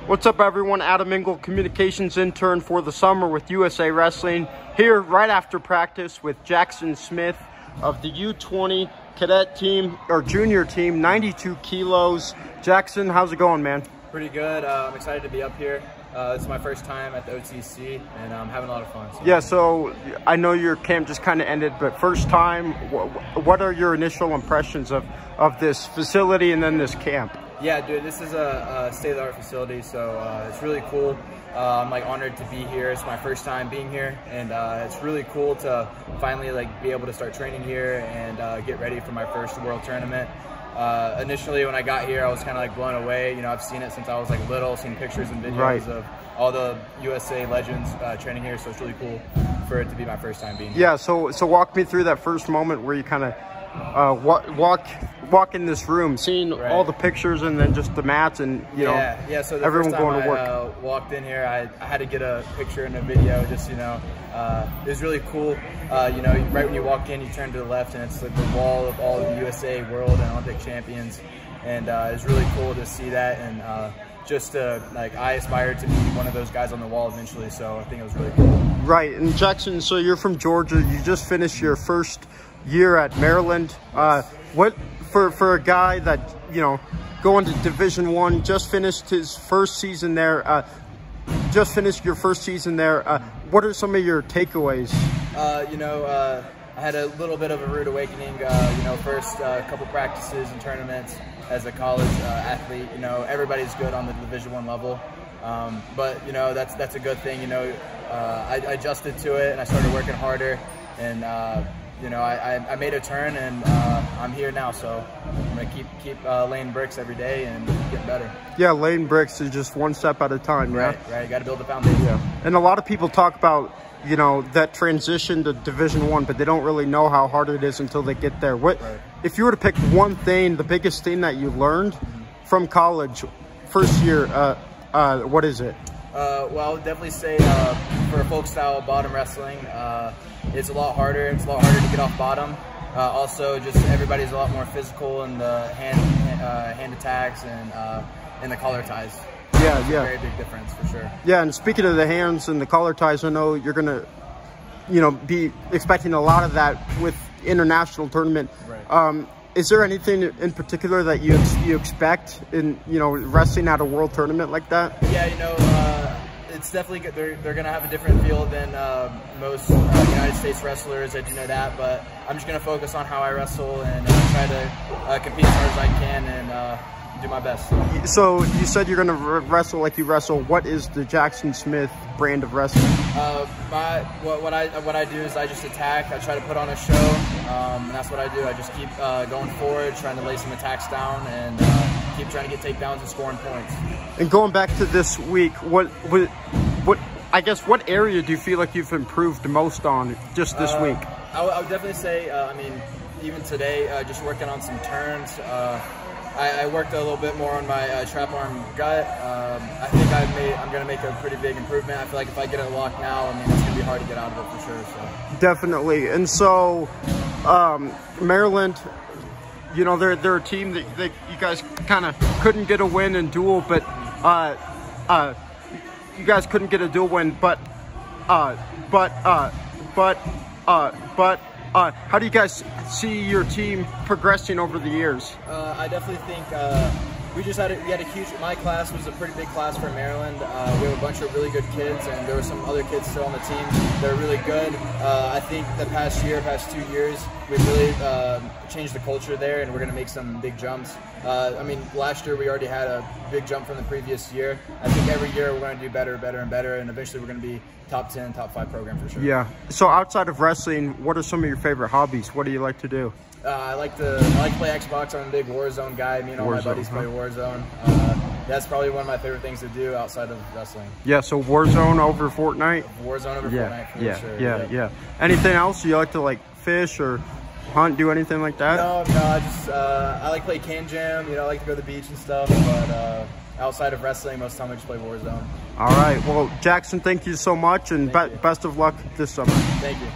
What's up, everyone? Adam Engel, communications intern for the summer with USA Wrestling, here right after practice with Jaxon Smith of the U20 cadet team, or junior team, 92 kilos. Jaxon, how's it going, man? Pretty good. I'm excited to be up here. This is my first time at the OTC, and I'm having a lot of fun. So. Yeah, so I know your camp just kind of ended, but first time, what are your initial impressions of this facility and then this camp? Yeah, dude, this is a state-of-the-art facility, so it's really cool. I'm like honored to be here. It's my first time being here, and it's really cool to finally like be able to start training here and get ready for my first world tournament. Initially, when I got here, I was kind of like blown away. You know, I've seen it since I was like little, seen pictures and videos of all the USA legends training here, so it's really cool for it to be my first time being here. Yeah, so walk me through that first moment where you kind of walk in this room, seeing all the pictures and then just the mats and yeah. So the everyone first time going to work. I walked in here, I had to get a picture and a video. Just it was really cool. Right when you walk in, you turn to the left and it's like the wall of all the USA World and Olympic champions, and it's really cool to see that. And I aspired to be one of those guys on the wall eventually, so I think it was really cool. Right. And Jaxon, so you're from Georgia. You just finished your first year at Maryland. What for a guy that going to Division I, just finished his first season there, just finished your first season there, what are some of your takeaways? I had a little bit of a rude awakening. First couple practices and tournaments as a college athlete. Everybody's good on the Division I level, but that's a good thing. I adjusted to it and I started working harder, and I made a turn, and I'm here now, so I'm gonna keep laying bricks every day and getting better. Yeah, laying bricks is just one step at a time. Right. You got to build the foundation. Yeah, and a lot of people talk about that transition to Division I, but they don't really know how hard it is until they get there. If you were to pick one thing, the biggest thing that you learned from college, first year, what is it? Well, I would definitely say for folk style bottom wrestling, it's a lot harder. It's a lot harder to get off bottom. Also, just everybody's a lot more physical in the hand attacks and the collar ties. Yeah. Very big difference for sure. Yeah, and speaking of the hands and the collar ties, I know you're gonna, be expecting a lot of that with international tournament. Right. Is there anything in particular that you expect in wrestling at a world tournament like that? Yeah, it's definitely good. They're gonna have a different feel than most United States wrestlers. I do know that, but I'm just gonna focus on how I wrestle and try to compete as hard as I can and do my best. So you said you're gonna wrestle like you wrestle. What is the Jaxon Smith brand of wrestling? What I do is I just attack. I try to put on a show, and that's what I do. I just keep going forward, trying to lay some attacks down, and keep trying to get takedowns and scoring points. And going back to this week, what area do you feel like you've improved the most on just this week? I would definitely say, even today, just working on some turns. I worked a little bit more on my trap arm gut. I think I'm going to make a pretty big improvement. I feel like if I get it locked now, it's going to be hard to get out of it for sure. So. Definitely. And so, Maryland, they're a team that you guys kind of couldn't get a win in duel, but you guys couldn't get a dual win, but how do you guys see your team progressing over the years? I definitely think we had a huge. My class was a pretty big class for Maryland. We have a bunch of really good kids, and there were some other kids still on the team that are really good. I think the past 2 years, we've really changed the culture there, and we're going to make some big jumps. Last year we already had a big jump from the previous year. I think every year we're going to do better and better, and eventually we're going to be top 10, top 5 program for sure. Yeah. So outside of wrestling, what are some of your favorite hobbies? What do you like to do? I like to play Xbox. I'm a big Warzone guy. Me and all my buddies play Warzone. That's probably one of my favorite things to do outside of wrestling. Yeah, so Warzone over Fortnite? Warzone over Fortnite, for sure. Yeah. Anything else? You like to fish or hunt, do anything like that? No, I like to play Can Jam. I like to go to the beach and stuff, but outside of wrestling, most of the time I just play Warzone. All right. Well, Jaxon, thank you so much, and best of luck this summer. Thank you.